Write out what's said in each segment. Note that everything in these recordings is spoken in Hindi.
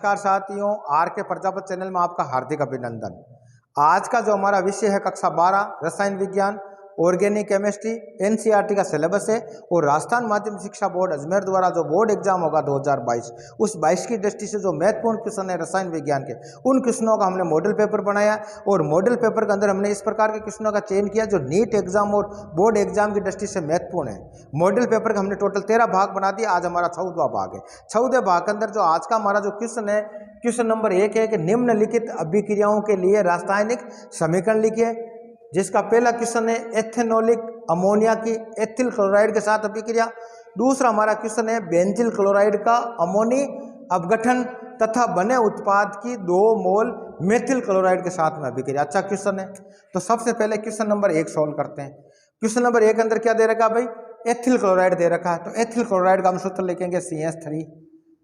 नमस्कार साथियों, आर के प्रजापति चैनल में आपका हार्दिक अभिनंदन। आज का जो हमारा विषय है कक्षा 12 रसायन विज्ञान ऑर्गेनिक केमिस्ट्री एनसीईआरटी का सिलेबस है और राजस्थान माध्यमिक शिक्षा बोर्ड अजमेर द्वारा जो बोर्ड एग्जाम होगा 2022 उस 22 की दृष्टि से जो महत्वपूर्ण क्वेश्चन है रसायन विज्ञान के उन क्वेश्चनों का हमने मॉडल पेपर बनाया और मॉडल पेपर के अंदर हमने इस प्रकार के क्वेश्चनों का चयन किया जो नीट एग्जाम और बोर्ड एग्जाम की दृष्टि से महत्वपूर्ण है। मॉडल पेपर का हमने टोटल 13 भाग बना दिया। आज हमारा 14वां भाग है। 14वें भाग के अंदर जो आज का हमारा जो क्वेश्चन है, क्वेश्चन नंबर 1 है कि निम्नलिखित अभिक्रियाओं के लिए रासायनिक समीकरण लिखिए, जिसका पहला क्वेश्चन है एथेनॉलिक अमोनिया की एथिल क्लोराइड के साथ अभिक्रिया। दूसरा हमारा क्वेश्चन है बेंजिल क्लोराइड का अमोनी अपघटन तथा बने उत्पाद की 2 मोल मेथिल क्लोराइड के साथ में अभिक्रिया। अच्छा क्वेश्चन है। तो सबसे पहले क्वेश्चन नंबर 1 सॉल्व करते हैं। क्वेश्चन नंबर 1 के अंदर क्या दे रखा भाई? एथिल क्लोराइड दे रखा है। तो एथिल क्लोराइड का हम सूत्र लिखेंगे CH3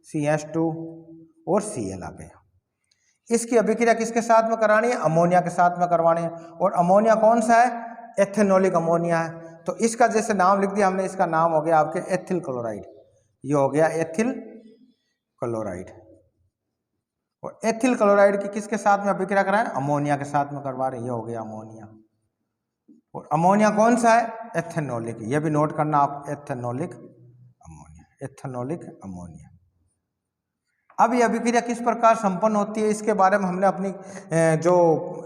CH2 और Cl आ गया। इसकी अभिक्रिया किसके साथ में करानी है? अमोनिया के साथ में करवानी है। और अमोनिया कौन सा है? एथेनॉलिक अमोनिया है। तो इसका जैसे नाम लिख दिया हमने, इसका नाम हो गया आपके एथिल क्लोराइड। ये हो गया एथिल क्लोराइड। और एथिल क्लोराइड की किसके साथ में अभिक्रिया कराएं? अमोनिया के साथ में करवा रहे हैं। ये हो गया अमोनिया। और अमोनिया कौन सा है? एथेनॉलिक। ये भी नोट करना आप, एथेनॉलिक अमोनिया, एथेनॉलिक अमोनिया। अब ये अभिक्रिया किस प्रकार संपन्न होती है इसके बारे में हमने अपनी जो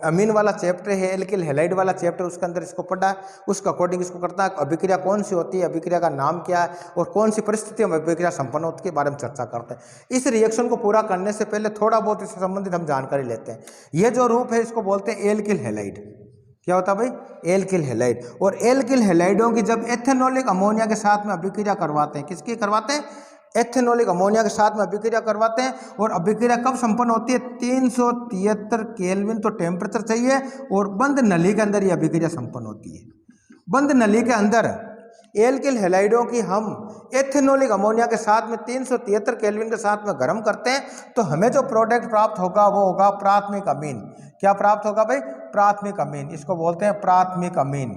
अमीन वाला चैप्टर है, एल्किल हैलाइड वाला चैप्टर, उसके अंदर इसको पढ़ा है। उसके अकॉर्डिंग इसको करता है। अभिक्रिया कौन सी होती है, अभिक्रिया का नाम क्या है और कौन सी परिस्थितियों में अभिक्रिया संपन्न होती है के बारे में चर्चा करते हैं। इस रिएक्शन को पूरा करने से पहले थोड़ा बहुत इससे संबंधित हम जानकारी लेते हैं। यह जो रूप है इसको बोलते हैं एल्किल हैलाइड। क्या होता है भाई? Alkyl halide. और एल्किल हैलाइडों की जब एथेनॉलिक अमोनिया के साथ में अभिक्रिया करवाते हैं, किसकी करवाते हैं? एथेनॉलिक अमोनिया के साथ में अभिक्रिया करवाते हैं। और अभिक्रिया कब संपन्न होती है? 373 केल्विन तो टेम्परेचर चाहिए और बंद नली के अंदर ये अभिक्रिया संपन्न होती है। बंद नली के अंदर एल्किल हैलाइडों की हम एथेनॉलिक अमोनिया के साथ में 373 केल्विन के साथ में गर्म करते हैं तो हमें जो प्रोडक्ट प्राप्त होगा वो होगा प्राथमिक अमीन। क्या प्राप्त होगा भाई? प्राथमिक अमीन। इसको बोलते हैं प्राथमिक अमीन।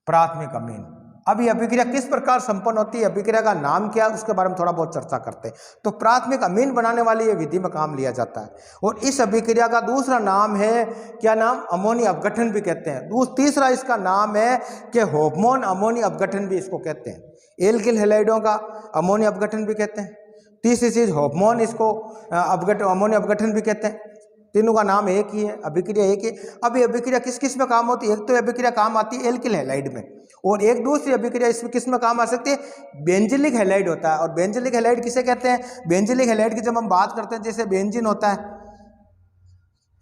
प्राथमिक अमीन। अब ये अभिक्रिया किस प्रकार संपन्न होती है, अभिक्रिया का नाम क्या है, उसके बारे में थोड़ा बहुत चर्चा करते हैं। तो प्राथमिक अमीन बनाने वाली ये विधि में काम लिया जाता है। और इस अभिक्रिया का दूसरा नाम है, क्या नाम? अमोनी अपघटन भी कहते हैं। तीसरा इसका नाम है कि होमोन अमोनी अपघटन भी इसको कहते हैं। एल्किल हैलाइडों का अमोनी अपघटन भी कहते हैं। तीसरी चीज होमोन, इसको अमोनी अपघटन भी कहते हैं। तीनों का नाम एक ही है, अभिक्रिया एक ही। अब ये अभिक्रिया किस किस में काम होती है? एक तो अभिक्रिया काम आती है एल्किल हैलाइड में, और एक दूसरी अभिक्रिया इसमें किस में काम आ सकती है? बेंजिलिक हैलाइड होता है। और बेंजिलिक हैलाइड किसे कहते हैं? बेंजिलिक हैलाइड की जब हम बात करते हैं, जैसे बेंजीन होता है,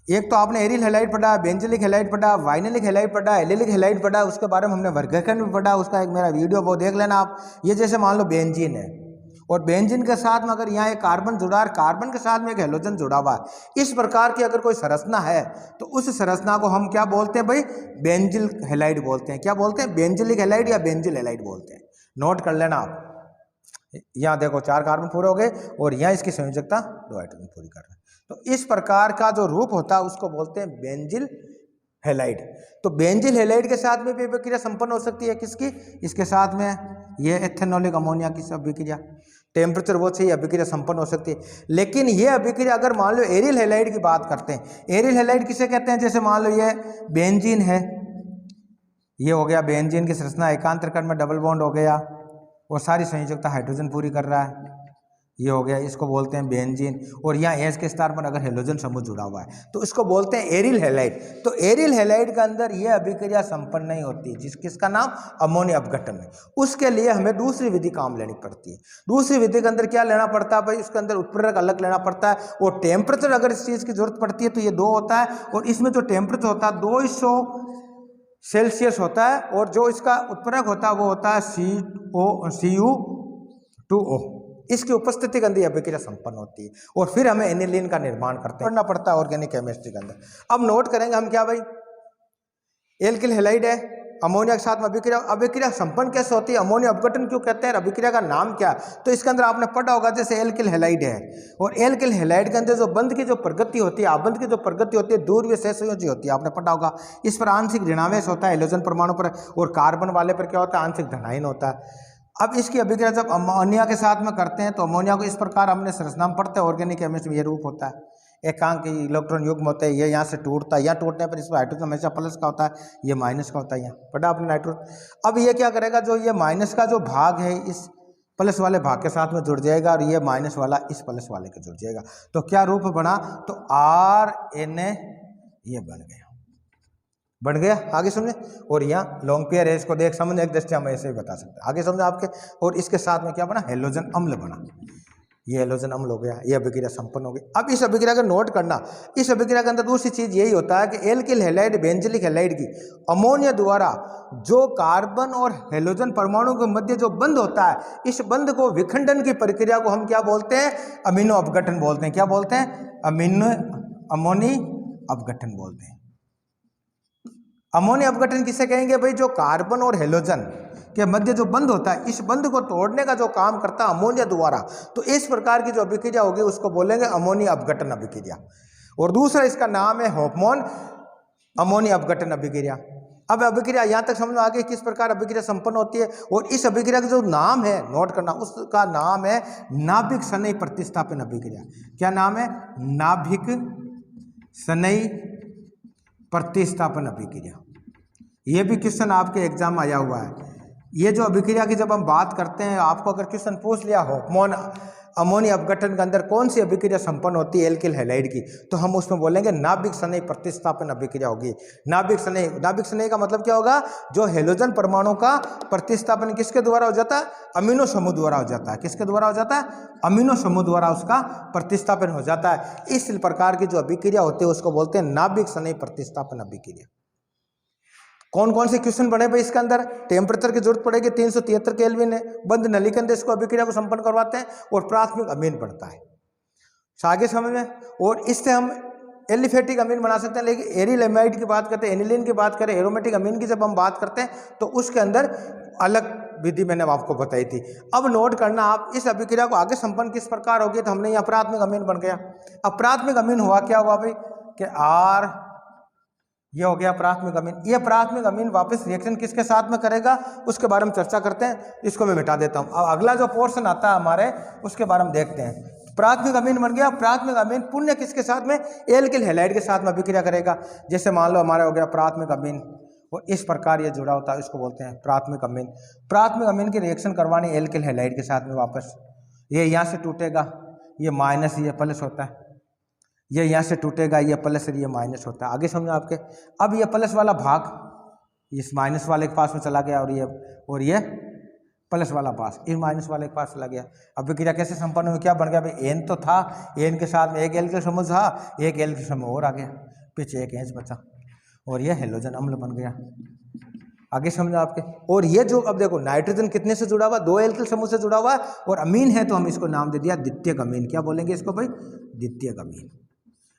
एक तो आपने एरिल हैलाइड पढ़ा, बेंजिलिक हैलाइड पढ़ा, वाइनलिक हैलाइड पढ़ा, एलिलिक हैलाइड पढ़ा, उसके बारे में हमने वर्गीकरण भी पढ़ा। उसका एक मेरा वीडियो वो देख लेना आप। ये जैसे मान लो बेंजीन है और बेंजीन के साथ में अगर यहाँ एक कार्बन जुड़ा है, कार्बन के साथ में एक हैलोजन जुड़ा हुआ है, इस प्रकार की अगर कोई संरचना है तो उस संरचना को हम क्या बोलते हैं भाई? बेंजिल हैलाइड बोलते हैं। क्या बोलते हैं? बेंजिलिक हैलाइड या बेंजिल हैलाइड बोलते हैं। नोट कर लेना आप। यहाँ देखो 4 कार्बन पूरे हो गए और यहाँ इसकी संयोजकता 2 हाइड्रोजन पूरी कर रहे हैं। तो इस प्रकार का जो रूप होता है उसको बोलते हैं बेंजिल हैलाइड। तो बेंजिल हैलाइड के साथ में भी अभिक्रिया संपन्न हो सकती है। किसकी? इसके साथ में ये एथेनॉलिक अमोनिया की अभिक्रिया, टेम्परेचर वो चाहिए, अभिक्रिया संपन्न हो सकती है। लेकिन ये अभिक्रिया अगर मान लो एरिल हैलाइड की बात करते हैं, एरिल हैलाइड किसे कहते हैं? जैसे मान लो ये बेंजीन है, ये हो गया बेंजीन की संरचना, एकांतर कण में डबल बॉन्ड हो गया और सारी संयोजकता हाइड्रोजन पूरी कर रहा है। ये हो गया, इसको बोलते हैं बेंजीन। और यहाँ एच के स्टार पर अगर हेलोजन समूह जुड़ा हुआ है तो इसको बोलते हैं एरिल हैलाइड। तो एरिल हैलाइड के अंदर ये अभिक्रिया संपन्न नहीं होती, किसका नाम? अमोनिया अपघटन है। उसके लिए हमें दूसरी विधि काम लेनी पड़ती है। दूसरी विधि के अंदर क्या लेना पड़ता है भाई? उसके अंदर उत्प्रेरक अलग लेना पड़ता है और टेम्परेचर अगर इस चीज़ की जरूरत पड़ती है तो ये 2 होता है। और इसमें जो टेम्परेचर होता है 200 सेल्सियस होता है और जो इसका उत्प्रेरक होता है वो होता है Cu2O। इसकी उपस्थिति के अंदर अभिक्रिया संपन्न होती है और फिर हमें एनिलीन का निर्माण करना पड़ता है ऑर्गेनिक केमिस्ट्री के अंदर। अब नोट करेंगे हम क्या भाई? एल्किल हैलाइड है, अमोनिया के साथ में अभिक्रिया संपन्न कैसे होती है? अमोनिया अपघटन क्यों कहते हैं? अभिक्रिया का नाम क्या? तो इसके अंदर आपने पढ़ा होगा, जैसे एल्किल हैलाइड है और एल्किल हैलाइड के अंदर जो बंध की जो प्रगति होती है, आबंध की जो प्रगति होती है, दूरव्य सहसंयोजी होती है, आपने पढ़ा होगा। इस पर आंशिक ऋणावेश होता है हेलोजन परमाणु पर और कार्बन वाले पर क्या होता है? आंशिक धनायन होता है। अब इसकी अभिक्रिया जब अमोनिया के साथ में करते हैं तो अमोनिया को इस प्रकार हमने संरचना में पढ़ते हैं, ऑर्गेनिक केमिस्ट्री में ये रूप होता है, एकांक इलेक्ट्रॉन युग्म होते हैं, ये यहाँ से टूटता है, यहाँ टूटने पर इसमें हाइड्रोजन हमेशा प्लस का होता है, ये माइनस का होता है, यहाँ पढ़ा आपने नाइट्रोजन। अब ये क्या करेगा, जो ये माइनस का जो भाग है इस प्लस वाले भाग के साथ में जुड़ जाएगा और ये माइनस वाला इस प्लस वाले के जुड़ जाएगा, तो क्या रूप बना, तो RNA ये बन गया। आगे समझे, और यहाँ लॉन्ग पेयर है, इसको देख समझ एक दृष्टि हम ऐसे ही बता सकते हैं, आगे समझे आपके। और इसके साथ में क्या बना, हेलोजन अम्ल बना, ये हेलोजन अम्ल हो गया, ये अभिक्रिया संपन्न हो गई। अब इस अभिक्रिया का नोट करना, इस अभिक्रिया के अंदर दूसरी चीज यही होता है कि एल्किल हैलाइड बेंजिलिक हैलाइड की अमोनिया द्वारा जो कार्बन और हेलोजन परमाणु के मध्य जो बंध होता है, इस बंध को विखंडन की प्रक्रिया को हम क्या बोलते हैं, अमीनो अपघटन बोलते हैं। क्या बोलते हैं, अमोनी अपघटन बोलते हैं। अमोनिया अपघटन किसे कहेंगे भाई, जो कार्बन और हेलोजन के मध्य जो बंध होता है, इस बंध को तोड़ने का जो काम करता है अमोनिया द्वारा, तो इस प्रकार की जो अभिक्रिया होगी उसको बोलेंगे अमोनिया अपघटन अभिक्रिया। और दूसरा इसका नाम है हॉफमैन अमोनिया अपघटन अभिक्रिया। अब अभिक्रिया यहाँ तक समझ में आ गई किस प्रकार अभिक्रिया संपन्न होती है। और इस अभिक्रिया का जो नाम है, नोट करना, उसका नाम है नाभिक सनयी प्रतिस्थापन अभिक्रिया। क्या नाम है, नाभिक सनयी प्रतिस्थापन अभिक्रिया। ये भी क्वेश्चन आपके एग्जाम आया हुआ है। ये जो अभिक्रिया की जब हम बात करते हैं, आपको अगर क्वेश्चन पूछ लिया हॉफमैन अमोनिया अपघटन के अंदर कौन सी अभिक्रिया संपन्न होती है एल्किल हैलाइड की, तो हम उसमें बोलेंगे नाभिक सनयी प्रतिस्थापन अभिक्रिया होगी। नाभिक सनयी का मतलब क्या होगा, जो हेलोजन परमाणु का प्रतिस्थापन किसके द्वारा हो जाता है, अमीनो समूह द्वारा हो जाता है। किसके द्वारा हो जाता है, अमीनो समूह द्वारा उसका प्रतिस्थापन हो जाता है। इस प्रकार की जो अभिक्रिया होती है उसको बोलते हैं नाभिक सनयी प्रतिस्थापन अभिक्रिया। कौन कौन से क्वेश्चन बने भाई इसके अंदर, टेम्परेचर की जरूरत पड़ेगी, 373 केल्विन है, बंद नलिकन इसको अभिक्रिया को संपन्न करवाते हैं, और प्राथमिक अमीन बनता है। आगे समझ में, और इससे हम एलिफेटिक अमीन बना सकते हैं। लेकिन एरिलेमाइड की बात करते हैं, एनिलीन की बात करें, एरोमेटिक अमीन की जब हम बात करते हैं तो उसके अंदर अलग विधि मैंने आपको बताई थी। अब नोट करना आप, इस अभिक्रिया को आगे संपन्न किस प्रकार होगी, तो हमने यहाँ प्राथमिक अमीन बन गया। अब प्राथमिक अमीन हुआ, क्या हुआ भाई कि R ये हो गया प्राथमिक अमीन। ये प्राथमिक अमीन वापस रिएक्शन किसके साथ में करेगा उसके बारे में चर्चा करते हैं, इसको मैं मिटा देता हूँ। अब अगला जो पोर्शन आता है हमारे, उसके बारे में देखते हैं। प्राथमिक अमीन बन गया, प्राथमिक अमीन पुण्य किसके साथ में, एल्किल हैलाइड के साथ में अभिक्रिया करेगा। जैसे मान लो हमारा हो गया प्राथमिक अमीन, वो इस प्रकार ये जुड़ा होता है, इसको बोलते हैं प्राथमिक अमीन। प्राथमिक अमीन की रिएक्शन करवानी एल्किल हैलाइड के साथ में, वापस ये यहाँ से टूटेगा, ये माइनस ये प्लस होता है, ये यहाँ से टूटेगा, ये प्लस ये माइनस होता है। आगे समझो आपके। अब ये प्लस वाला भाग इस माइनस वाले के पास में चला गया, और ये प्लस वाला पास इस माइनस वाले के पास चला गया। अभिक्रिया कैसे संपन्न हुई, क्या बन गया भाई, एन तो था, एन के साथ में एक एल्किल समूह था, एक एल्किल समूह और आ गया, पीछे एक एच बचा, और ये हेलोजन अम्ल बन गया। आगे समझो आपके। और ये जो अब देखो नाइट्रोजन कितने से जुड़ा हुआ, 2 एल्किल समूह से जुड़ा हुआ है, और अमीन है तो हम इसको नाम दे दिया द्वितीयक अमीन। क्या बोलेंगे इसको भाई, द्वितीयक अमीन।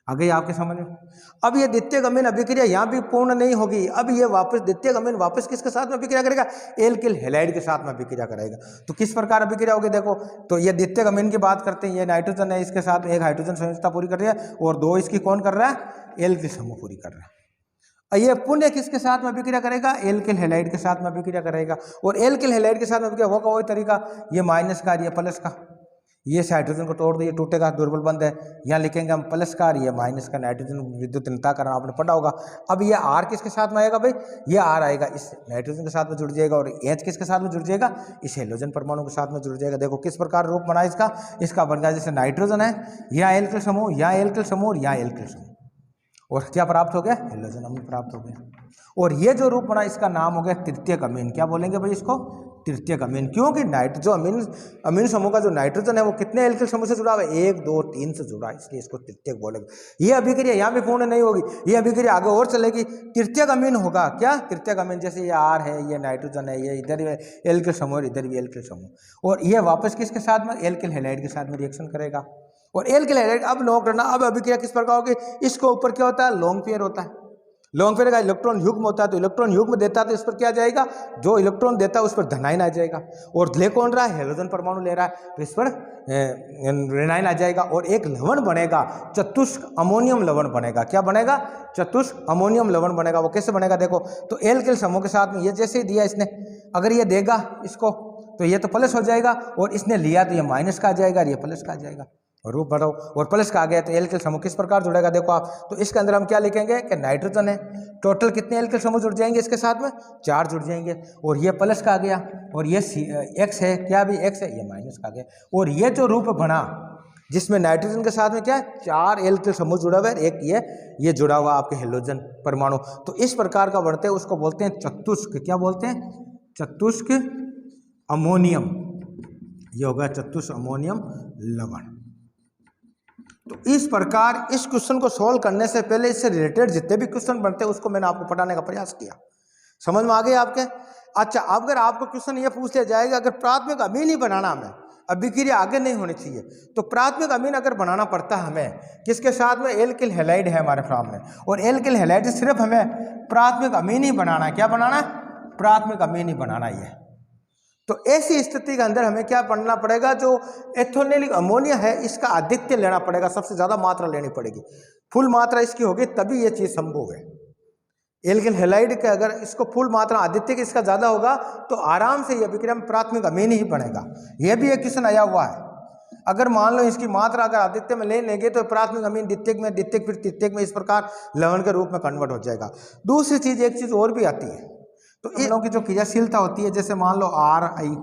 आगे आपके समझ में। अब ये द्वितीयक अमीन अभिक्रिया यहाँ भी पूर्ण नहीं होगी, अब ये वापस द्वितीयक अमीन वापस किसके साथ में अभिक्रिया करेगा, एल्किल हैलाइड के साथ में अभिक्रिया करेगा। तो किस प्रकार अभिक्रिया होगी देखो, तो ये द्वितीयक अमीन की बात करते हैं, ये नाइट्रोजन है, इसके साथ में एक हाइड्रोजन संयोजकता पूरी कर रही है, और 2 इसकी कौन कर रहा है, एल्किल समूह पूरी कर रहा है। ये पुण्य किसके साथ में अभिक्रिया करेगा, एल्किल हैलाइड के साथ में अभिक्रिया करेगा। और एल्किल हैलाइड के साथ में अभिक्रिया होगा वही तरीका, ये माइनस का, ये प्लस का, ये से हाइड्रोजन को तोड़ दिए, टूटेगा, दुर्बल बंद है, यहाँ लिखेंगे हम प्लस का, ये माइनस का, नाइट्रोजन विद्युत ऋणता करना आपने पढ़ा होगा। अब ये R किसके साथ में आएगा भाई, ये R आएगा इस नाइट्रोजन के साथ में जुड़ जाएगा, और H किसके साथ में जुड़ जाएगा, इस हेलोजन परमाणु के साथ में जुड़ जाएगा। देखो किस प्रकार रूप बना इसका बन गया, जैसे नाइट्रोजन है, यहाँ एल्किल समूह, यहाँ एल्किल समूह, और यहाँ एल्किल समूह, और क्या प्राप्त हो गया, हेलोजन अम्ल प्राप्त हो गया। और ये जो रूप बना इसका नाम हो गया तृतीयक अमीन। क्या बोलेंगे भाई इसको, तृतीयक अमीन। क्योंकि जो अमीन समूह का जो नाइट्रोजन है वो कितने एल्किल समूह से जुड़ा हुआ है, 1 2 3 से जुड़ा है, इसलिए इसको तृतीयक बोलेंगे। ये अभिक्रिया यहाँ भी पूर्ण नहीं होगी, ये अभिक्रिया आगे और चलेगी, तृतीयक अमीन होगा। क्या तृतीयक अमीन, जैसे ये R है, ये नाइट्रोजन है, ये इधर एल्किल समूह, इधर भी एल्किल समूह, और ये वापस किसके साथ में, एल्किल हैलाइड के साथ में रिएक्शन करेगा। और एल्किल हैलाइड, अब नोट करना, अब अभिक्रिया किस प्रकार होगी, इसके ऊपर क्या होता है, लॉन्ग पेयर होता है। लॉन्ग पेयर का इलेक्ट्रॉन युग्म होता है, तो इलेक्ट्रॉन युग्म देता है तो इस पर क्या जाएगा, जो इलेक्ट्रॉन देता है उस पर धनायन आ जाएगा, और ले कौन रहा है, हेलोजन परमाणु ले रहा है, तो इस पर ऋणायन आ जाएगा, और एक लवण बनेगा, चतुष्क अमोनियम लवण बनेगा। क्या बनेगा, चतुष्क अमोनियम लवण बनेगा। वो कैसे बनेगा देखो, तो एल्किल समूह के साथ में ये जैसे ही दिया इसने, अगर ये देगा इसको, तो ये तो प्लस हो जाएगा, और इसने लिया तो ये माइनस का आ जाएगा और ये प्लस का आ जाएगा। और रूप बढ़ाओ और प्लस का आ गया तो एल्किल समूह किस प्रकार जुड़ेगा देखो आप। तो इसके अंदर हम क्या लिखेंगे कि नाइट्रोजन है, टोटल कितने एल्किल समूह जुड़ जाएंगे इसके साथ में, 4 जुड़ जाएंगे। और ये प्लस का आ गया, और ये एक्स है, क्या भी एक्स है, ये माइनस का आ गया। और ये जो रूप बना जिसमें नाइट्रोजन के साथ में क्या है, 4 एल्किल समूह जुड़ा हुआ है, एक ये जुड़ा हुआ आपके हेलोजन परमाणु। तो इस प्रकार का बढ़ते हैं, उसको बोलते हैं चतुष्क। क्या बोलते हैं? चतुष्क अमोनियम। ये होगा चतुष्क अमोनियम लवण। तो इस प्रकार इस क्वेश्चन को सॉल्व करने से पहले इससे रिलेटेड जितने भी क्वेश्चन बनते हैं उसको मैंने आपको पढ़ाने का प्रयास किया। समझ में आ गया आपके? अच्छा, अगर आपको क्वेश्चन ये पूछ लिया जाएगा अगर प्राथमिक अमीन ही बनाना हमें, अभिक्रिया आगे नहीं होनी चाहिए, तो प्राथमिक अमीन अगर बनाना पड़ता है हमें किसके साथ में, एल्किल हैलाइड है हमारे सामने, और एल्किल हैलाइड सिर्फ हमें प्राथमिक अमीन ही बनाना है। क्या बनाना है? प्राथमिक अमीन ही बनाना ही है। तो ऐसी स्थिति के अंदर हमें क्या पढ़ना पड़ेगा, जो एथोनिलिक अमोनिया है इसका आधिक्य लेना पड़ेगा, सबसे ज़्यादा मात्रा लेनी पड़ेगी, फुल मात्रा इसकी होगी तभी ये चीज़ संभव है। एल्किल हैलाइड के अगर इसको फुल मात्रा आदित्य की इसका ज़्यादा होगा तो आराम से यह विक्रम प्राथमिक अमीन ही बनेगा। यह भी एक क्वेश्चन आया हुआ है। अगर मान लो इसकी मात्रा अगर आदित्य में ले लेंगे तो प्राथमिक अमीन द्वितीयक में, द्वितीयक फिर तृतीयक में, इस प्रकार लवण के रूप में कन्वर्ट हो जाएगा। दूसरी चीज़, एक चीज़ और भी आती है, तो इन लोगों की जो क्रियाशीलता होती है, जैसे मान लो RI,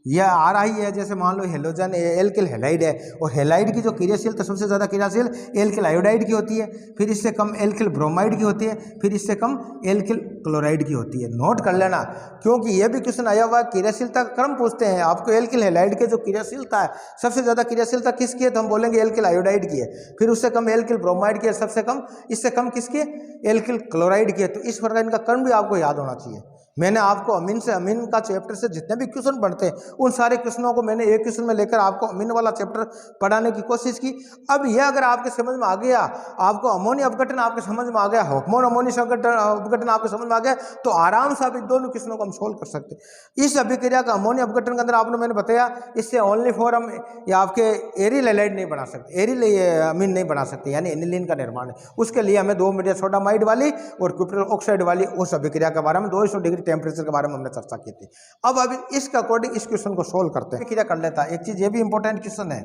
यह RI है, जैसे मान लो हेलोजन एल्किल हैलाइड है, और हैलाइड की जो क्रियाशीलता सबसे ज़्यादा क्रियाशील एल्किल आयोडाइड की होती है, फिर इससे कम एल्किल ब्रोमाइड की होती है, फिर इससे कम एल्किल क्लोराइड की होती है। नोट कर लेना, क्योंकि यह भी क्वेश्चन आया हुआ है, क्रियाशीलता का क्रम पूछते हैं आपको। एल्किल हैलाइड के जो क्रियाशीलता है, सबसे ज़्यादा क्रियाशीलता किसकी है, तो हम बोलेंगे एल्किल आयोडाइड की है, फिर उससे कम एल्किल ब्रोमाइड की है, सबसे कम इससे कम किसकी, एल्किल क्लोराइड की है। तो इस प्रकार इनका क्रम भी आपको याद होना चाहिए। मैंने आपको अमीन से अमीन का चैप्टर से जितने भी क्वेश्चन बनते हैं उन सारे क्वेश्चनों को मैंने एक क्वेश्चन में लेकर आपको अमीन वाला चैप्टर पढ़ाने की कोशिश की। अब यह अगर आपके समझ में आ गया, आपको अमोनिया अपघटन आपके समझ में आ गया, हार्मोन अमोनिया अपघटन आपके समझ में आ गया, तो आराम से आप इन दोनों क्वेश्चनों को हम सोल्व कर सकते हैं। इस अभिक्रिया का अमोनिया अपघटन के अंदर आपने मैंने बताया, इससे ओनली फॉर हम आपके एरिल हैलाइड नहीं बना सकते, एरिल अमीन नहीं बना सकते, यानी एनिलीन का निर्माण है। उसके लिए हमें 2 मीडियम सोडामाइड वाली और क्यूप्रिल ऑक्साइड वाली उस अभिक्रिया के बारे में 200 डिग्री टेम्परेचर के बारे में हमने चर्चा की थी। अब अभी इसके अकॉर्डिंग इस क्वेश्चन को सोल्व करते हैं। क्रिया कर लेता है। एक चीज ये भी इंपॉर्टेंट क्वेश्चन है,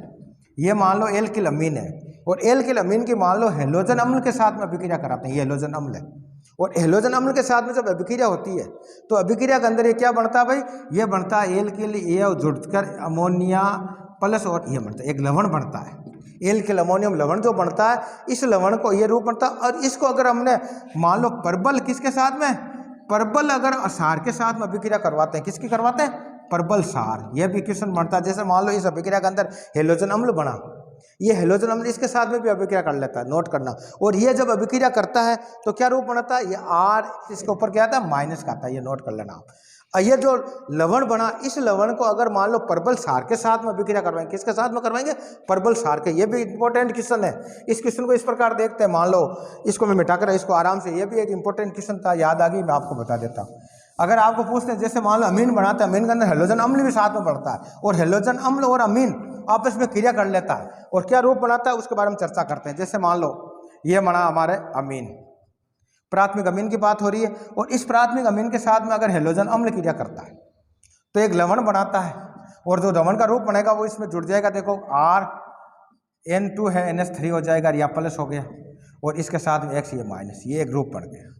ये मान लो एल्किल अमीन है, और एल्किल अमीन की मान लो हेलोजन अम्ल के साथ में अभिक्रिया कराते हैं, ये हेलोजन अम्ल है, और हेलोजन अम्ल के साथ में जब अभिक्रिया होती है तो अभिक्रिया के अंदर ये क्या बनता है भाई, ये बनता है एल्किल, ये जुड़कर अमोनिया प्लस, और ये बनता है एक लवण बनता है, एल्किल अमोनियम लवण जो बनता है, इस लवण को ये रूप बनता है। और इसको अगर हमने मान लो परबल किसके साथ में, परबल अगर सार के साथ में अभिक्रिया करवाते हैं, किसकी करवाते हैं, परबल सार, यह भी क्वेश्चन बनता है। जैसे मान लो इस अभिक्रिया के अंदर हेलोजन अम्ल बना, ये हेलोजन अम्ल इसके साथ में भी अभिक्रिया कर लेता है, नोट करना। और ये जब अभिक्रिया करता है तो क्या रूप बनाता है, ये R इसके ऊपर क्या आता है, माइनस का आता है, ये नोट कर लेना आप। ये जो लवण बना, इस लवण को अगर मान लो परबल सार के साथ में अभिक्रिया करवाएंगे, किसके साथ में करवाएंगे, परबल सार के। ये भी इंपॉर्टेंट क्वेश्चन है। इस क्वेश्चन को इस प्रकार देखते हैं, मान लो इसको मैं मिटाकर इसको आराम से, ये भी एक इंपॉर्टेंट क्वेश्चन था, याद आ गई, मैं आपको बता देता हूँ। अगर आपको पूछते हैं, जैसे मान लो अमीन बनाते हैं, अमीन के अंदर हेलोजन अम्ल भी साथ में बढ़ता है, और हेलोजन अम्ल और अमीन आपस में क्रिया कर लेता है, और क्या रूप बनाता है उसके बारे में चर्चा करते हैं। जैसे मान लो ये बना हमारे अमीन, प्राथमिक अमीन की बात हो रही है, और इस प्राथमिक अमीन के साथ में अगर हेलोजन अम्ल क्रिया करता है तो एक लवण बनाता है, और जो लवण का रूप बनेगा वो इसमें जुड़ जाएगा। देखो RN2 है, NH3 हो जाएगा, या प्लस हो गया, और इसके साथ में X, ये माइनस, ये एक ग्रुप बन गया।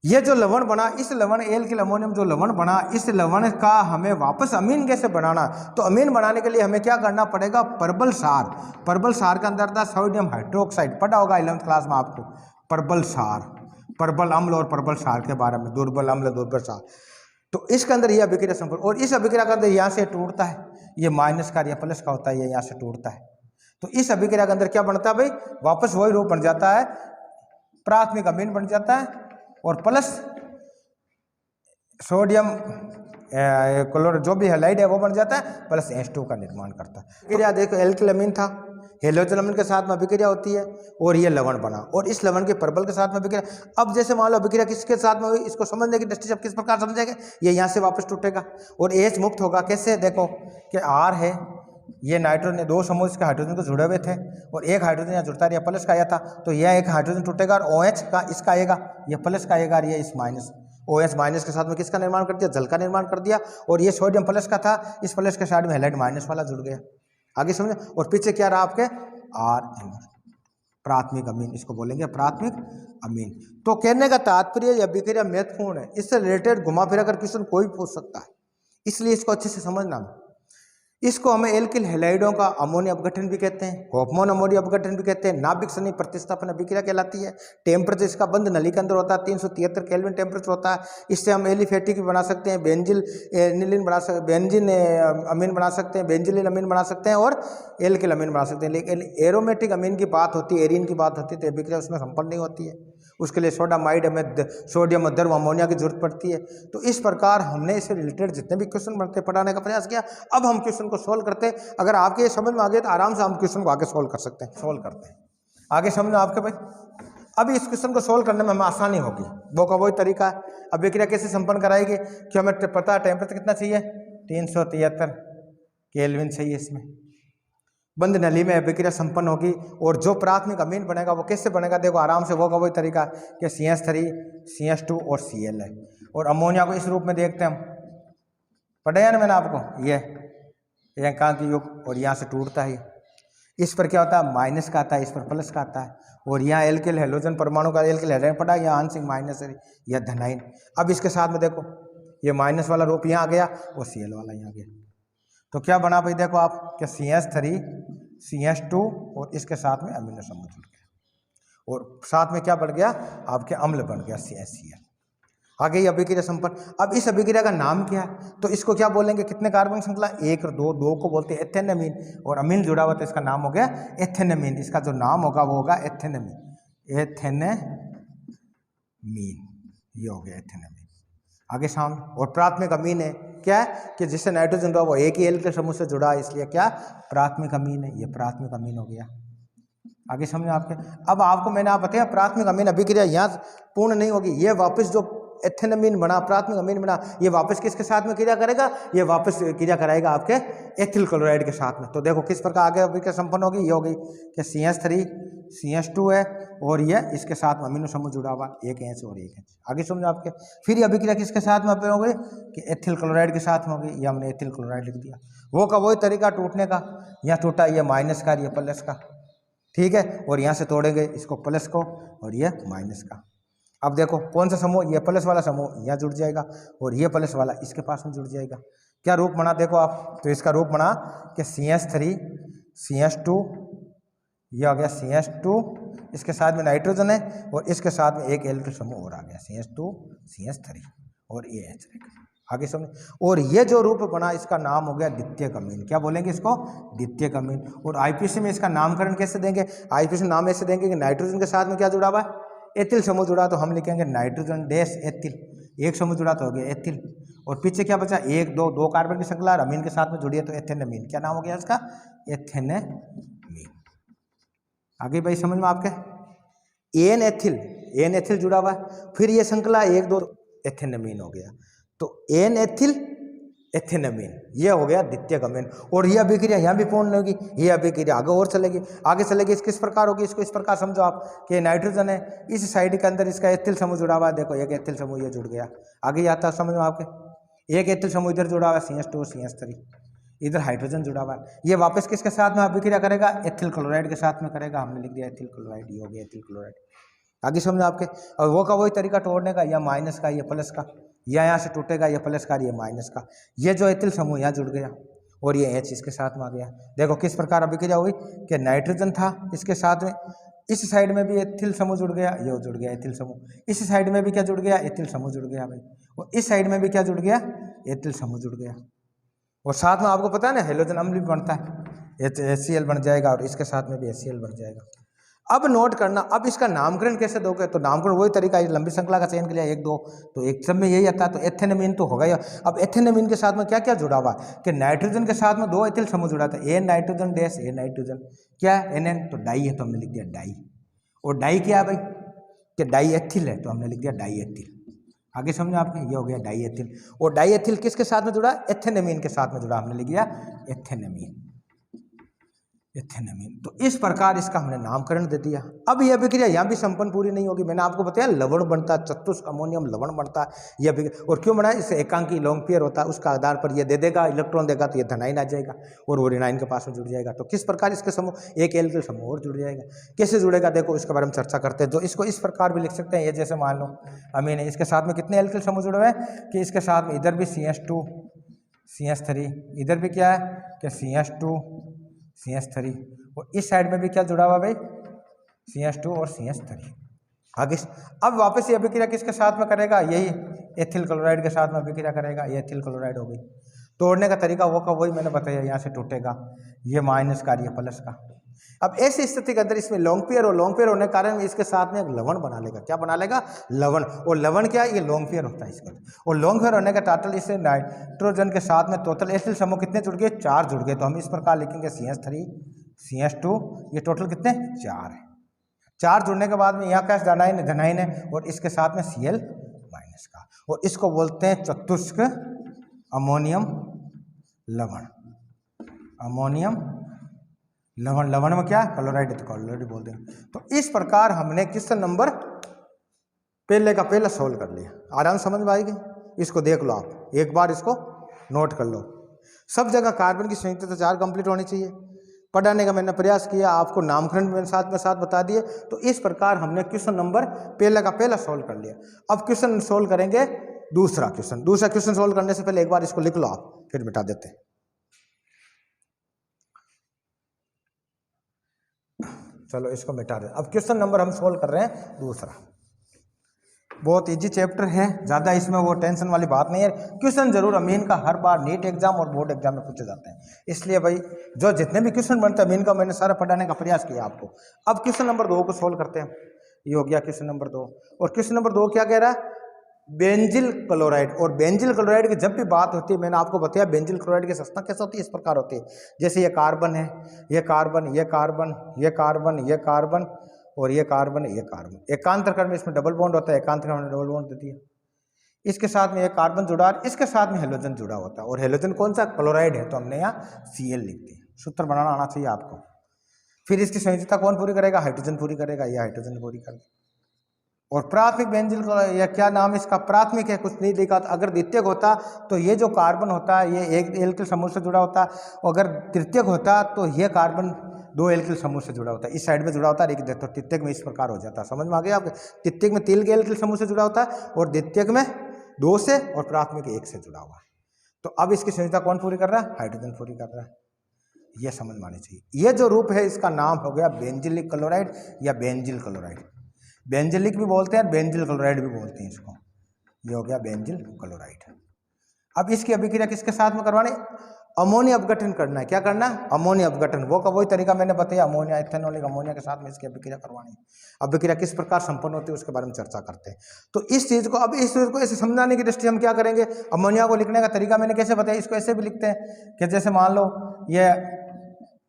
ये जो लवण बना, इस लवण एल्किल अमोनियम जो लवण बना, इस लवण का हमें वापस अमीन कैसे बनाना, तो अमीन बनाने के लिए हमें क्या करना पड़ेगा, परबल सार। परबल सार के अंदर था सोडियम हाइड्रोक्साइड, पढ़ा होगा 11th क्लास में आपको, परबल सार, परबल अम्ल और परबल सार के बारे में, दुर्बल अम्ल दुर्बल सार। तो इसके अंदर यह अभिक्रिया संपन्न, और इस अभिक्रिया के अंदर यहाँ से टूटता है, ये माइनस का या प्लस का होता है, ये यहाँ से टूटता है। तो इस अभिक्रिया के अंदर क्या बनता है भाई, वापस वही रूप बन जाता है, प्राथमिक अमीन बन जाता है, और प्लस सोडियम क्लोराइड जो भी हैलाइड है वो बन जाता है, प्लस H2 का निर्माण करता है। क्रिया देखो, एल्किल अमीन था, हेलोजन अमीन के साथ में अभिक्रिया होती है, और ये लवण बना, और इस लवण के परबल के साथ में अभिक्रिया। अब जैसे मान लो अभिक्रिया किसके साथ में हुई, इसको समझने की दृष्टि से किस प्रकार समझेंगे, ये यहाँ से वापस टूटेगा और H मुक्त होगा। कैसे, देखो कि R है, ये नाइट्रोजन, 2 समूह इसके हाइड्रोजन को जुड़े हुए थे, और एक हाइड्रोजन यहाँ जुड़ता रहा, प्लस का आया था, तो यह एक हाइड्रोजन टूटेगा और OH का इसका आएगा, ये प्लस का आएगा, ये इस माइनस, OH माइनस के साथ में किसका निर्माण कर दिया, जल का निर्माण कर दिया। और ये सोडियम प्लस का था, इस प्लस के साइड में हैलाइड माइनस वाला जुड़ गया। आगे समझे। और पीछे क्या रहा आपके RN, प्राथमिक अमीन, इसको बोलेंगे प्राथमिक अमीन। तो कहने का तात्पर्य यह अभिक्रिया महत्वपूर्ण है, इससे रिलेटेड घुमा फिरा कर क्वेश्चन कोई पूछ सकता है, इसलिए इसको अच्छे से समझना। इसको हमें एल्किल हैलाइडों का अमोनिया अपघटन भी कहते हैं, होफमैन अमोनिया अपघटन भी कहते हैं, नाभिक सन्निहित प्रतिस्थापन अभिक्रिया कहलाती है। टेम्परेचर इसका बंद नली के अंदर होता है, 373 केल्विन टेम्परेचर होता है। इससे हम एलिफेटिक भी बना सकते हैं, बेंजिल एनिलीन बना सकते, बेंजिन अमीन बना सकते हैं, बेंजिलिन अमीन बना सकते हैं और एल्किल अमीन बना सकते हैं। लेकिन एरोमेटिक अमीन की बात होती है, एरिन की बात होती है, तो अभिक्रिया उसमें संपन्न नहीं होती है। उसके लिए सोडामाइड हमें सोडियम द्रव अमोनिया की जरूरत पड़ती है। तो इस प्रकार हमने इससे रिलेटेड जितने भी क्वेश्चन बनते पढ़ाने का प्रयास किया। अब हम क्वेश्चन को सोल्व करते हैं। अगर आपके ये समझ में आ गए तो आराम से हम क्वेश्चन को आगे सोल्व कर सकते हैं। सोल्व करते हैं, आगे समझ में आपके भाई। अब इस क्वेश्चन को सोल्व करने में हमें आसानी होगी, वो का वही तरीका है। अभिक्रिया कैसे संपन्न कराएगी कि हमें पता है टेम्परेचर कितना चाहिए, 373 केल्विन चाहिए। इसमें बंद नली में अभिक्रिया संपन्न होगी। और जो प्राथमिक अमीन बनेगा वो कैसे बनेगा, देखो आराम से, वो का वही तरीका कि CH3 CH2 और Cl है। और अमोनिया को इस रूप में देखते हैं हम, पढ़े है ना मैंने आपको, ये एकांक युग, और यहाँ से टूटता है। इस पर क्या होता है, माइनस का आता है, इस पर प्लस का आता है। और यहाँ एल्किल हैलोजन परमाणु का एल्किल हैलोजन पड़ा, यहाँ आंशिक माइनस है या धनाइन। अब इसके साथ में देखो ये माइनस वाला रूप यहाँ आ गया और Cl वाला यहाँ आ गया। तो क्या बना भाई, देखो आप कि CH3 CH2 और इसके साथ में अमीनो समूह जुड़ गया। और साथ में क्या बढ़ गया, आपके अम्ल बन गया CHCl। आगे ये अभिक्रिया संपन्न। अब इस अभिक्रिया का नाम क्या है, तो इसको क्या बोलेंगे, कितने कार्बन श्रृंखला, 1 और 2, 2 को बोलते हैं एथेनमीन। और अमीन जुड़ा हुआ तो इसका नाम हो गया एथेनमीन। इसका जो नाम होगा वो होगा एथेनमीन, एथेनमीन, ये हो गया एथेनमीन। आगे सामने। और प्राथमिक अमीन है क्या है कि जिससे नाइट्रोजन रहा वो एक ही एल्किल समूह से जुड़ा है, इसलिए क्या प्राथमिक अमीन है, ये प्राथमिक अमीन हो गया। आगे समझे आपके। अब आपको मैंने आप बताया प्राथमिक अमीन अभिक्रिया यहाँ पूर्ण नहीं होगी, ये वापस जो एथेनमीन बना, प्राथमिक अमीन बना, ये वापस किसके साथ में क्रिया करेगा, ये वापस क्रिया कराएगा आपके एथिल क्लोराइड के साथ में। तो देखो किस प्रकार आगे अभिक्रिया संपन्न होगी, ये होगी कि CH3 CH2 है और ये इसके साथ में अमीनो समूह जुड़ा हुआ, एक H और एक H। आगे समझो आपके। फिर ये अभिक्रिया किसके साथ में हो गई कि एथिल क्लोराइड के साथ में हो गई, ये हमने एथिल क्लोराइड लिख दिया। वो का वही तरीका टूटने का, यहाँ टूटा ये माइनस का, ये प्लस का, ठीक है। और यहाँ से तोड़ेंगे इसको प्लस को और ये माइनस का। अब देखो कौन सा समूह, ये प्लस वाला समूह यहाँ जुड़ जाएगा और ये प्लस वाला इसके पास में जुड़ जाएगा। क्या रूप बना देखो आप, तो इसका रूप बना कि CH3 CH2, ये आ गया CH2, इसके साथ में नाइट्रोजन है और इसके साथ में एक एल्किल समूह और आ गया CH2 CH3 और ये H रहेगा। आगे समझ। और ये जो रूप बना इसका नाम हो गया द्वितीयक अमीन। क्या बोलेंगे इसको, द्वितीयक अमीन। और IPC में इसका नामकरण कैसे देंगे, IPC में नाम ऐसे देंगे कि नाइट्रोजन के साथ में क्या जुड़ा हुआ है, एथिल समूह जुड़ा, तो हम लिखेंगे नाइट्रोजन डैश एथिल, एक समूह जुड़ा तो हो गया एथिल। और पीछे क्या बचा, 1 2 2 कार्बन की श्रृंखला अमीन के साथ में जुड़ी है तो एथेनमीन। क्या नाम हो गया इसका, एथेनमीन। आगे भाई समझ में आपके। एन एथिल जुड़ा हुआ है, फिर ये श्रृंखला 1 2 एथेनमीन हो गया, तो एन एथिल एथेनमीन, ये हो गया द्वितीयक अमीन। और यह अभिक्रिया यहाँ भी पूर्ण होगी, ये अभिक्रिया आगे और चलेगी, आगे चलेगी। इस किस प्रकार होगी, इसको इस प्रकार समझो आप कि नाइट्रोजन है, इस साइड के अंदर इसका एथिल समूह जुड़ा हुआ है, देखो एक एथिल समूह ये जुड़ गया। आगे आता समझ में आपके, एक एथिल समूह इधर जुड़ा हुआ है CH2 CH3, इधर हाइड्रोजन जुड़ा हुआ है। ये वापस किसके साथ में अभिक्रिया करेगा, एथिल क्लोराइड के साथ में करेगा, हमने लिख दिया एथिल क्लोराइड, ये हो गया एथिल क्लोराइड। आगे समझो आपके। और वो का वही तरीका तोड़ने का, या माइनस का, ये प्लस का, या यहाँ से टूटेगा, ये प्लस का, ये माइनस का। ये जो एथिल समूह यहाँ जुड़ गया और ये H इसके साथ में आ गया। देखो किस प्रकार अभिक्रिया हुई कि नाइट्रोजन था इसके साथ में, इस साइड में भी एथिल समूह जुड़ गया, ये जुड़ गया एथिल समूह, इस साइड में भी क्या जुड़ गया, एथिल समूह जुड़ गया भाई, और इस साइड में भी क्या जुड़ गया, एथिल समूह जुड़ गया। और साथ में आपको पता है ना हेलोजन अम्ल भी बनता है, HCl बन जाएगा और इसके साथ में भी HCl बन जाएगा। अब नोट करना, अब इसका नामकरण कैसे दोगे, तो नामकरण वही तरीका है, लंबी श्रृंखला का चयन के लिए 1 2, तो एक सब में यही आता है, तो एथेनमीन तो होगा ही। अब एथेनमीन के साथ में क्या क्या जुड़ा हुआ कि नाइट्रोजन के साथ में 2 एथिल समूह जुड़ा था, A nitrogen dash A nitrogen, क्या है NN, तो डाई है तो हमने लिख दिया डाई। और डाई क्या है भाई कि डाई एथिल है तो हमने लिख दिया डाई एथिल। आगे समझे आपके, ये हो गया डाई एथिल। और डाई एथिल किसके साथ में जुड़ा, एथेनमीन के साथ में जुड़ा, हमने लिख दिया एथेनमीन। एथेनामीन। तो इस प्रकार इसका हमने नामकरण दे दिया। अब यह अभिक्रिया यहाँ भी संपन्न पूरी नहीं होगी। मैंने आपको बताया लवण बनता है, चतुष्क अमोनियम लवण बनता है। यह अभिक्रिया और क्यों बना है, इससे एकांकी लॉन्ग पेयर होता है, उसका आधार पर यह दे देगा, इलेक्ट्रॉन देगा तो यह धनाइन आ जाएगा और वो ऋणाइन के पास में जुड़ जाएगा। तो किस प्रकार इसके समूह एक एल्किल समूह और जुड़ जाएगा। कैसे जुड़ेगा देखो, इसके बारे में चर्चा करते हैं। तो इसको इस प्रकार भी लिख सकते हैं, ये जैसे मान लो अमीन है, इसके साथ में कितने एल्किल समूह जुड़े हुए हैं कि इसके साथ में इधर भी CH2 CH3, इधर भी क्या है कि CH2 CH3 और इस साइड में भी क्या जुड़ा हुआ भाई CH2 और CH3। आगे अब वापस ये अभिक्रिया किसके साथ में करेगा, यही एथिल क्लोराइड के साथ में अभिक्रिया करेगा। ये एथिल क्लोराइड हो गई। तोड़ने का तरीका वो का वही मैंने बताया, यहाँ से टूटेगा, ये माइनस का ये प्लस का। अब ऐसी स्थिति के अंदर इसमें लॉन्ग पेयर और लॉन्ग पेयर होने के कारण इसके साथ में एक लवण बना लेगा। क्या बना लेगा, लवण। और लवण क्या है, ये लॉन्ग पेयर होता है इसका। और लॉन्ग पेयर होने का टोटल इससे नाइट्रोजन के साथ में टोटल एथिल समूह कितने जुड़ गए, 4 जुड़ गए। तो हम इस प्रकार लिखेंगे CH3 CH2, ये टोटल कितने 4 है। 4 जुड़ने के बाद में यहाँ क्या धनाइन है और इसके साथ में Cl माइनस का, और इसको बोलते हैं चतुष्क अमोनियम लवण। अमोनियम लवण, लवण में क्या क्लोराइड, तो क्लोराइड बोल देंगे। तो इस प्रकार हमने क्वेश्चन नंबर पहले का पहला सोल्व कर लिया। आराम समझ में आएगी। इसको देख लो आप एक बार, इसको नोट कर लो। सब जगह कार्बन की संयुक्तता 4 कंप्लीट होनी चाहिए। पढ़ाने का मैंने प्रयास किया, आपको नामकरण मैंने साथ में साथ बता दिए। तो इस प्रकार हमने क्वेश्चन नंबर पहले का पहला सोल्व कर लिया। अब क्वेश्चन सोल्व करेंगे दूसरा क्वेश्चन। दूसरा क्वेश्चन सोल्व करने से पहले एक बार इसको लिख लो आप, फिर मिटा देते हैं। चलो इसको मिटा दे। अब क्वेश्चन नंबर हम सोल्व कर रहे हैं दूसरा। बहुत इजी चैप्टर है, ज़्यादा इसमें वो टेंशन वाली बात नहीं है। क्वेश्चन जरूर अमीन का हर बार नीट एग्जाम और बोर्ड एग्जाम में पूछे जाते हैं, इसलिए भाई जो जितने भी क्वेश्चन बनते हैं अमीन का मैंने सारा पढ़ाने का प्रयास किया आपको। अब क्वेश्चन नंबर 2 को सोल्व करते हैं। ये हो गया क्वेश्चन नंबर 2। और क्वेश्चन नंबर 2 क्या कह रहा है, बेंजिल क्लोराइड। और बेंजिल क्लोराइड की जब भी बात होती है, मैंने आपको बताया बेंजिल क्लोराइड की संरचना कैसे होती है, इस प्रकार होती है। जैसे ये कार्बन है, ये कार्बन, ये कार्बन, ये कार्बन, ये कार्बन और ये कार्बन, ये कार्बन। एकांतर क्रम में इसमें डबल बॉन्ड होता है, एकांतर क्रम में डबल बॉन्ड दे दिया। इसके साथ में ये कार्बन जुड़ा, इसके साथ में हेलोजन जुड़ा होता है। और हेलोजन कौन सा, क्लोराइड है, तो हमने यहाँ Cl लिख दिया। सूत्र बनाना आना चाहिए आपको। फिर इसकी संयोजकता कौन पूरी करेगा, हाइड्रोजन पूरी करेगा, यह हाइड्रोजन पूरी करेगा। और प्राथमिक बेंजिल या क्या नाम इसका, प्राथमिक है, कुछ नहीं लिखा। अगर द्वितीयक होता तो ये जो कार्बन होता है ये एक एल्किल समूह से जुड़ा होता। अगर तृतीयक होता तो ये कार्बन 2 एल्किल समूह से जुड़ा होता है, इस साइड में जुड़ा होता है। तो तृतीयक में इस प्रकार हो जाता है। समझ में आ गया आपके। तृतीयक में 3 एल्किल समूह से जुड़ा होता है और द्वितीयक में 2 से और प्राथमिक 1 से जुड़ा हुआ है। तो अब इसकी संयोजकता कौन पूरी कर रहा है, हाइड्रोजन पूरी कर रहा है। यह समझ में आनी चाहिए। यह जो रूप है इसका नाम हो गया बेंजिलिक क्लोराइड या बेंजिल क्लोराइड। बेंजिलिक भी बोलते हैं, बेंजिल क्लोराइड भी बोलते हैं इसको। ये हो गया बेंजिल क्लोराइड। अब इसकी अभिक्रिया किसके साथ में करवानी, अमोनिया अपघटन करना है। क्या करना, अमोनिया अपघटन। वो का वही तरीका मैंने बताया, अमोनिया इथेनॉलिक अमोनिया के साथ में इसकी अभिक्रिया करवानी है। अभिक्रिया किस प्रकार संपन्न होती है उसके बारे में चर्चा करते हैं। तो इस चीज़ को, अब इस चीज़ को ऐसे समझाने की दृष्टि हम क्या करेंगे, अमोनिया को लिखने का तरीका मैंने कैसे बताया, इसको ऐसे भी लिखते हैं कि जैसे मान लो ये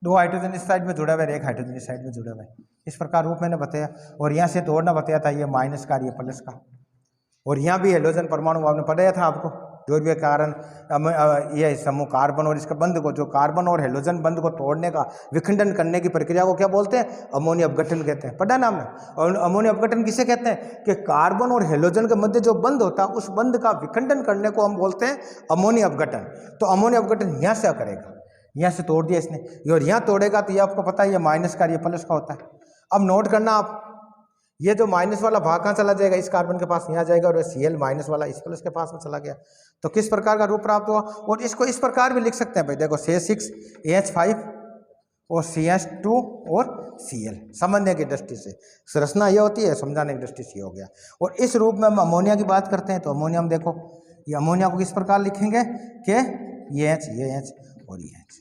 2 हाइड्रोजन इस साइड में जुड़ा हुआ है, 1 हाइड्रोजन इस साइड में जुड़ा हुआ है, इस प्रकार रूप मैंने बताया। और यहाँ से तोड़ना बताया था, ये माइनस का ये प्लस का। और यहाँ भी हेलोजन परमाणु आपने पढ़ाया था आपको, जो भी कारण ये समूह कार्बन और इसका बंध को, जो कार्बन और हेलोजन बंध को तोड़ने का, विखंडन करने की प्रक्रिया को क्या बोलते हैं, अमोनिया अपघटन कहते हैं। पढ़ा नाम है। और अमोनिया अपघटन किसे कहते हैं कि कार्बन और हेलोजन के मध्य जो बंध होता है उस बंध का विखंडन करने को हम बोलते हैं अमोनिया अपघटन। तो अमोनिया अपघटन यहाँ से करेगा, यहाँ से तोड़ दिया इसने, और यहाँ तोड़ेगा तो ये आपको पता है ये माइनस का ये प्लस का होता है। अब नोट करना आप, ये जो माइनस वाला भाग कहाँ चला जाएगा, इस कार्बन के पास यहाँ जाएगा, और Cl माइनस वाला इस प्लस के पास में चला गया। तो किस प्रकार का रूप प्राप्त हुआ। और इसको इस प्रकार भी लिख सकते हैं भाई, देखो CH6H5 और CH2 और Cl। समझने की दृष्टि से संरचना ये होती है, समझाने की दृष्टि से हो गया। और इस रूप में हम अमोनिया की बात करते हैं, तो अमोनिया हम देखो, ये अमोनिया को किस प्रकार लिखेंगे कि ये H और ये H।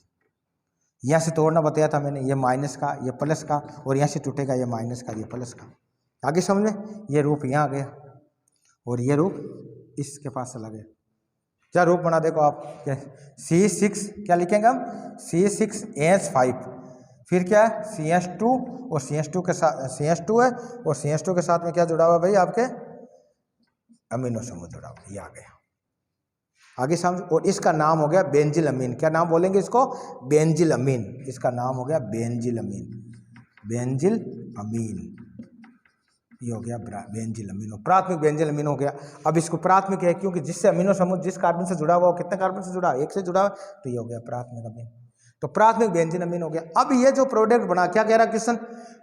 यहाँ से तोड़ना बताया था मैंने, ये माइनस का ये प्लस का, और यहाँ से टूटेगा ये माइनस का ये प्लस का। आगे समझ में, ये रूप यहाँ आ गया और ये रूप इसके पास चला गया। क्या रूप बना देखो आप, C6 क्या लिखेंगे हम, C6H5, फिर क्या है CH2 और CH2 के साथ CH2 है, और CH2 के साथ में क्या जुड़ा हुआ भाई आपके, अमीनो समूह जुड़ा हुआ, ये आ गया। आगे समझ। और इसका नाम हो गया बेंजिलअमीन। क्या नाम बोलेंगे इसको? बेंजिलअमीन। इसका नाम हो गया बेंजिलअमीन। बेंजिलअमीन ये हो गया बेंजिलअमीन, प्राथमिक बेंजिलअमीन हो गया। अब इसको प्राथमिक है क्योंकि जिससे अमीनो समूह जिस कार्बन से जुड़ा हुआ हो, कितने कार्बन से जुड़ा? एक से जुड़ा हुआ, तो ये हो गया प्राथमिक अमीन। तो प्राथमिक बेंजिलअमीन हो गया। अब ये जो प्रोडक्ट बना, क्या कह रहा है क्वेश्चन?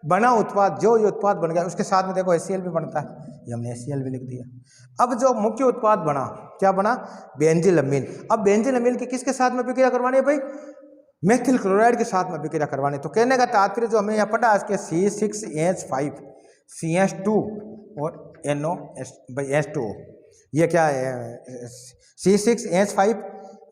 बना उत्पाद, जो ये उत्पाद बन गया उसके साथ में देखो HCl भी बनता है, ये हमने HCl भी लिख दिया। अब जो मुख्य उत्पाद बना, क्या बना? बेंजिलअमीन। अब बेंजिलअमीन की किसके साथ में अभिक्रिया करवानी है भाई? मेथिल क्लोराइड के साथ में अभिक्रिया करवानी। तो कहने का तात्पर्य जो हमें यहाँ पढ़ा आज के C6H5 CH2 और NO2, ये क्या है? C6H5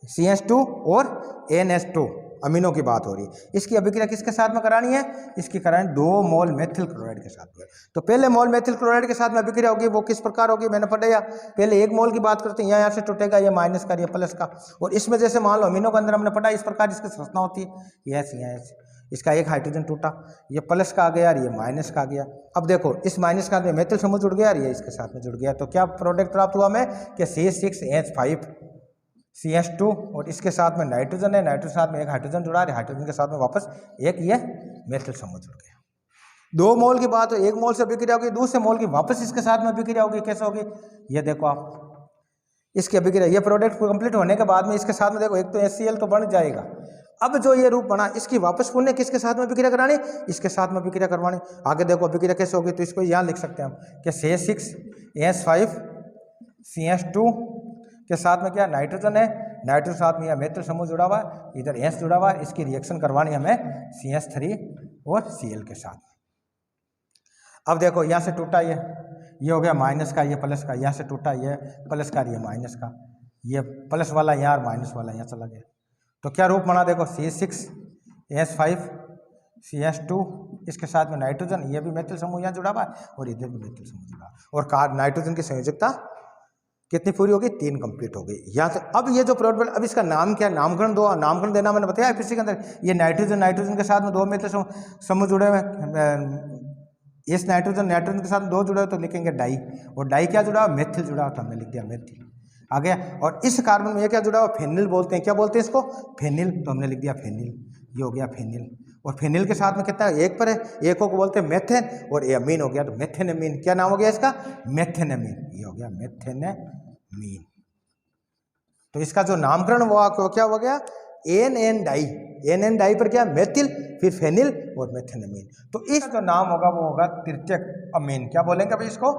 CH2 और NH2 अमीनो की बात हो रही है। इसकी अभिक्रिया किसके साथ में करानी है? इसकी करानी 2 मोल मेथिल क्लोराइड के साथ में। तो पहले मोल मेथिल क्लोराइड के साथ में अभिक्रिया होगी, वो किस प्रकार होगी मैंने पढ़ा। पहले 1 मोल की बात करते हैं, यहाँ से टूटेगा, ये माइनस का, ये प्लस का। और इसमें जैसे मान लो अमीनो के अंदर हमने पढ़ा इस प्रकार इसकी संरचना होती है, यहाँ इसका एक हाइड्रोजन टूटा, ये प्लस का आ गया और ये माइनस का आ गया। अब देखो इस माइनस का मेथिल समूह जुड़ गया और ये इसके साथ में जुड़ गया। तो क्या प्रोडक्ट प्राप्त हुआ हमें कि C6H5 CH2 और इसके साथ में नाइट्रोजन है, नाइट्रोजन के साथ में एक हाइड्रोजन जुड़ा है, हाइड्रोजन के साथ में वापस एक ये मेथिल समूह जुड़ गया। 2 मोल की बात हो, 1 मोल से अभिक्रिया होगी, दूसरे मोल की वापस इसके साथ में अभिक्रिया होगी। कैसे होगी? ये देखो आप, इसकी अभिक्रिया, ये प्रोडक्ट कंप्लीट होने के बाद में इसके साथ में देखो एक तो HCl तो बन जाएगा। अब जो ये रूप बना, इसकी वापस पुण्य किसके साथ में अभिक्रिया करानी? इसके साथ में अभिक्रिया करवानी। आगे देखो अभिक्रिया कैसे होगी, तो इसको यहाँ लिख सकते हैं हम कि C6H5 CH2 के साथ में क्या नाइट्रोजन है, नाइट्रोजन साथ में यह मेथिल समूह जुड़ा हुआ है, इधर H जुड़ा हुआ है, इसकी रिएक्शन करवानी हमें CH3 और Cl के साथ। अब देखो यहाँ से टूटा ये हो गया माइनस का, ये प्लस का, यहाँ से टूटा ये प्लस का, ये माइनस का, ये प्लस वाला यहाँ और माइनस वाला यहाँ चला गया। तो क्या रूप बना देखो C6H5 CH2 इसके साथ में नाइट्रोजन, ये भी मेथिल समूह यहाँ जुड़ा हुआ है और इधर भी मेथिल समूह जुड़ा हुआ, और नाइट्रोजन की संयोजकता कितनी पूरी होगी? 3 कंप्लीट हो गई। यहाँ से अब ये जो प्रोडक्ट, अब इसका नाम क्या? नामकरण दो, नामकरण देना मैंने बताया फिर के अंदर। ये नाइट्रोजन के साथ में 2 मेथिल समूह जुड़े हुए, इस नाइट्रोजन के साथ 2 जुड़े हुए तो लिखेंगे डाई, और डाई क्या जुड़ा हुआ? मेथिल जुड़ा हुआ, तो हमने लिख दिया मेथिल आ गया। और इस कार्बन में ये क्या जुड़ा हुआ? फेनिल बोलते हैं। क्या बोलते हैं इसको? फेनिल, तो हमने लिख दिया फेनिल, ये हो गया फेनिल। और फेनिल के साथ में कितना? एक पर है, एक को बोलते हैं मेथेन, और ये अमीन हो गया, तो मेथेनअमीन। क्या नाम हो गया इसका? मेथेनअमीन, ये हो गया मेथेनअमीन। तो इसका जो नामकरण हुआ क्या हो गया? NN डाई, NN डाई पर क्या? मेथिल, फिर फेनिल और मेथेनअमीन। तो इसका जो नाम होगा वो होगा तृतीयक अमीन। क्या बोलेंगे भाई इसको?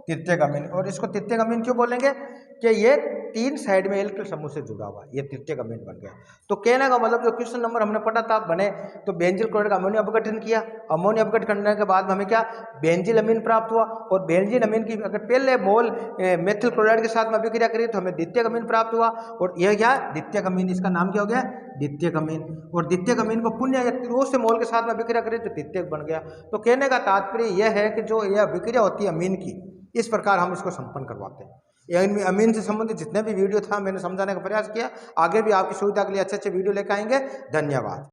तृतीयक अमीन। और इसको तृतीयक अमीन क्यों बोलेंगे? कि ये 3 साइड में एल्किल समूह से जुड़ा हुआ, ये तृतीयक अमीन बन गया। तो कहने का मतलब जो क्वेश्चन नंबर हमने पढ़ा था बने, तो बेंजिल क्लोराइड का अमोनिया अपघटन किया, अमोनिया अपघटन करने के बाद हमें क्या? बेंजिल अमीन प्राप्त हुआ। और बेंजिल अमीन की अगर पहले मोल मेथिल क्लोराइड के साथ में अभिक्रिया करी तो हमें द्वितीयक अमीन प्राप्त हुआ, और यह क्या? द्वितीयक अमीन, इसका नाम क्या हो गया? द्वितीयक अमीन। और द्वितीयक अमीन को पुण्य या दूसरे मोल के साथ में अभिक्रिया करी तो तृतीयक बन गया। तो कहने का तात्पर्य यह है कि जो यह अभिक्रिया होती है अमीन की, इस प्रकार हम इसको संपन्न करवाते हैं। अमीन से संबंधित जितने भी वीडियो था मैंने समझाने का प्रयास किया। आगे भी आपकी सुविधा के लिए अच्छे अच्छे वीडियो लेकर आएंगे। धन्यवाद।